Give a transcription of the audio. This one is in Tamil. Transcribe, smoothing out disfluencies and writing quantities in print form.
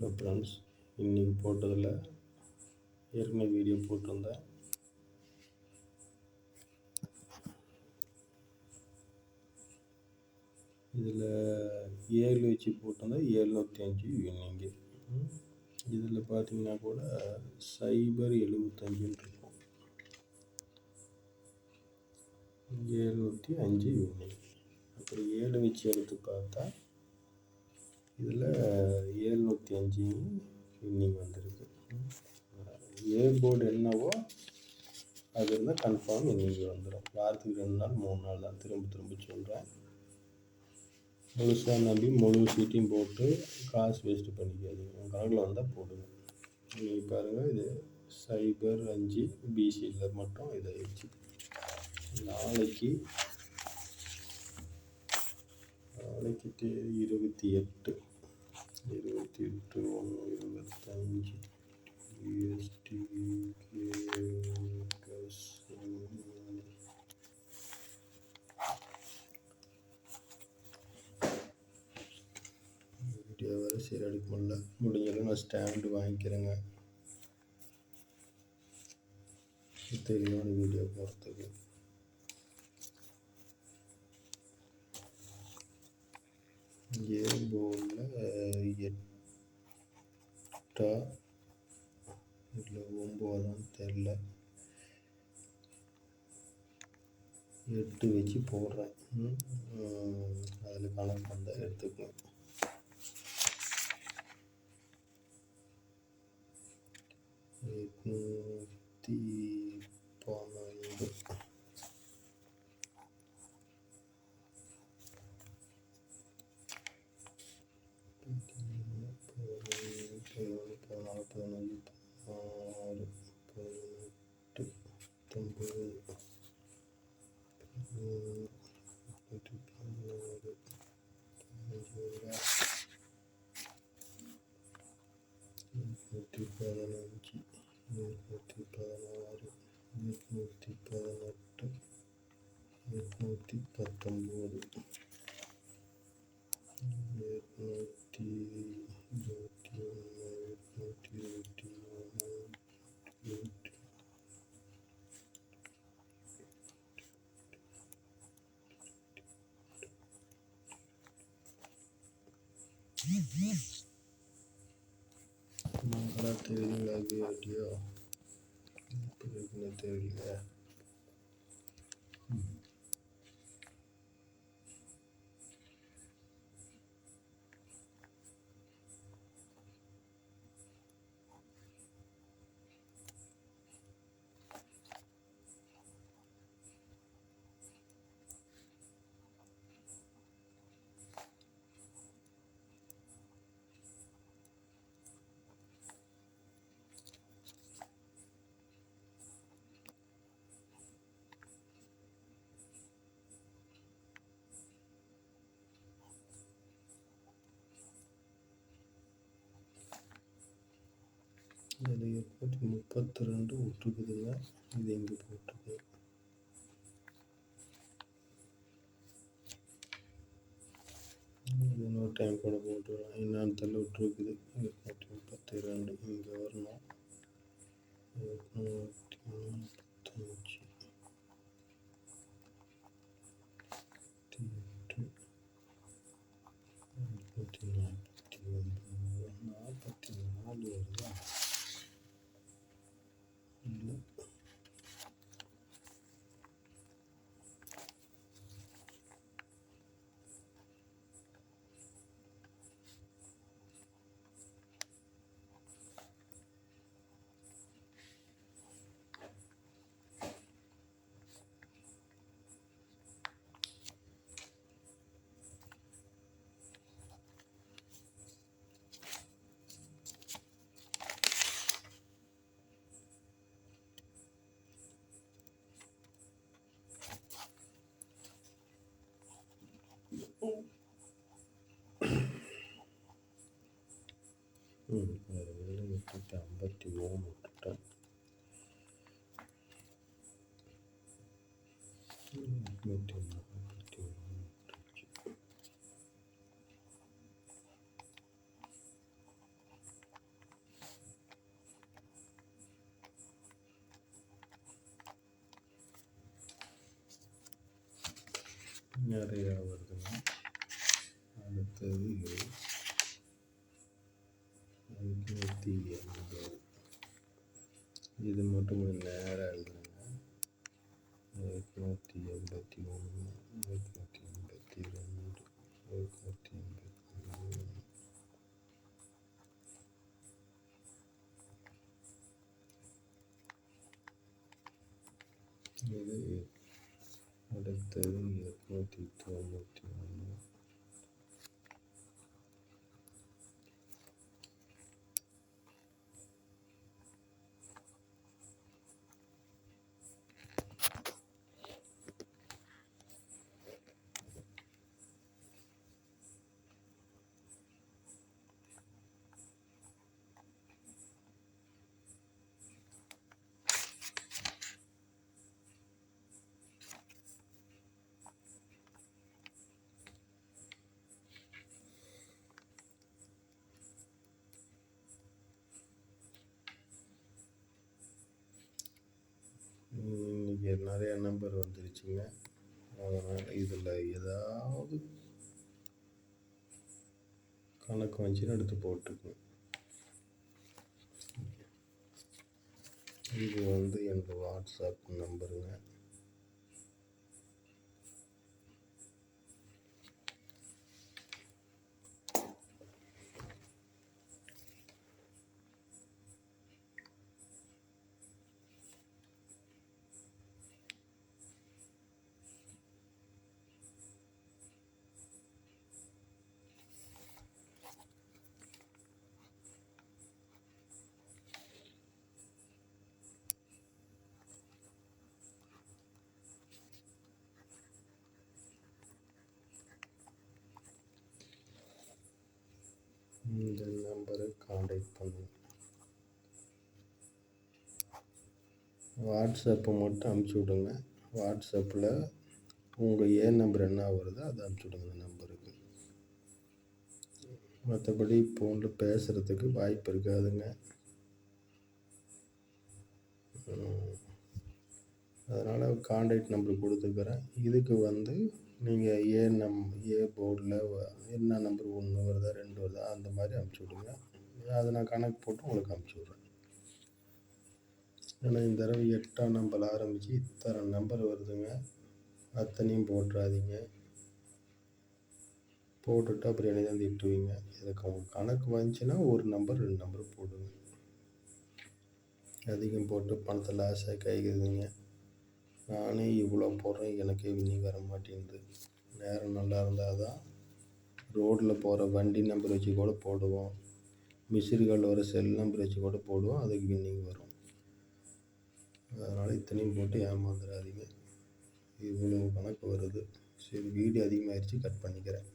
ஹலோ ஃப்ரெண்ட்ஸ், இன்றைக்கி போட்டதில் ஏற்கனவே வீடியோ போட்டிருந்தேன். இதில் 7 வச்சு போட்டிருந்தேன், 705 வின்னிங்கு. இதில் பார்த்தீங்கன்னா கூட 075 இருக்கும், 705 வின்னிங். அப்புறம் 7 வச்சு எடுத்து பார்த்தா இதில் 705 வின்னிங் வந்திருக்கு. ஏ போர்டு என்னவோ அது இருந்தால் கன்ஃபார்ம் வின்னிங் வந்துடும். வாரத்துக்கு 2 நாள் 3 நாள் தான், திரும்ப சொல்கிறேன். முழுசாக நம்பி முழு சீட்டையும் போட்டு காசு வேஸ்ட்டு பண்ணிக்காதீங்க. உங்கள் கணக்கில் வந்தால் போடுங்க. நீங்கள் பாருங்கள், இது 05 பிசியில் மட்டும் இதாகிடுச்சு. நாளைக்கு தேதி 28 1/25 USD ப்ளஸ் வீடியோ வர சரி எடுக்க முடியல. முடிஞ்சாலும் நான் ஸ்டாண்டு வாங்கிக்கிறேங்க, தெளிவான வீடியோ போகிறதுக்கு. ஏ போர்டில் 8 இல்லை 9 தெரில, 8 வச்சு போடுறேன். அதில் கணக்கு வந்தால் எடுத்துக்கலாம். தெரியுங்களா வீடியோ? தெரியல. இது 32 விட்டுருக்குதுங்க. இது எங்கே போட்டுருக்கு? இன்னொரு டைம் கூட போட்டுருவேன். என்னன்னு தெரியல, விட்டுருக்குது. 32 இங்கே வரணும். 845 44 வருதா? இல்லை, விட்டுட்டேன். 53 விட்டுட்டேன். 843 நிறையா வருதுங்க. அடுத்தது 180. இது மட்டும் நேராக எழுதுங்க. 181, 182, 183. இது அடுத்தது 291. இன்றைக்கி நிறைய நம்பர் வந்துருச்சுங்க. அதனால் இதில் ஏதாவது கணக்கு வந்துச்சுன்னு எடுத்து போட்டுக்குங்க. இது என்னோட வாட்ஸ்அப் நம்பருங்க. இந்த நம்பரை காண்டாக்ட் பண்ணுங்க. வாட்ஸ்அப்பை மட்டும் அனுப்பிச்சி விடுங்க. வாட்ஸ்அப்பில் உங்கள் நம்பர் என்ன வருதோ அதை அனுப்பிச்சி விடுங்க இந்த நம்பருக்கு. மற்றபடி ஃபோனில் பேசுகிறதுக்கு வாய்ப்பு இருக்காதுங்க. அதனால் காண்டாக்ட் நம்பர் கொடுத்துக்கிறேன். இதுக்கு நீங்கள் ஏ போர்டில் என்ன நம்பர் 1 வருதா 2 வருதா அந்த மாதிரி அனுப்பிச்சி விடுங்க. அதை நான் கணக்கு போட்டு உங்களுக்கு அனுப்பிச்சி விட்றேன். ஏன்னா இந்த தடவை 8ஆம் நம்பர் ஆரம்பித்து இத்தனை நம்பர் வருதுங்க. அத்தனையும் போட்டுறாதீங்க. போட்டுட்டு அப்புறம் என்னை தான் திட்டுவீங்க. இதுக்கு உங்களுக்கு கணக்கு வந்துச்சுன்னா ஒரு நம்பர் 2 நம்பர் போடுங்க. அதிகம் போட்டு பணத்தை லாஸாக கைக்குதுங்க. நானே இவ்வளோ போடுறேன், எனக்கே வின்னிங் வர மாட்டேங்குது. நேரம் நல்லா இருந்தால் தான் ரோட்டில் போகிற வண்டி நம்பர் வச்சு கூட போடுவோம். மிஸ்டு வர செல் நம்பர் வச்சு கூட போடுவோம். அதுக்கு வின்னிங் வரும். அதனால் இத்தனையும் போட்டு ஏமாந்துடாதீங்க. இவ்வளோ கணக்கு வருது. சரி, வீடியோ அதிகமாகிடுச்சு, கட் பண்ணிக்கிறேன்.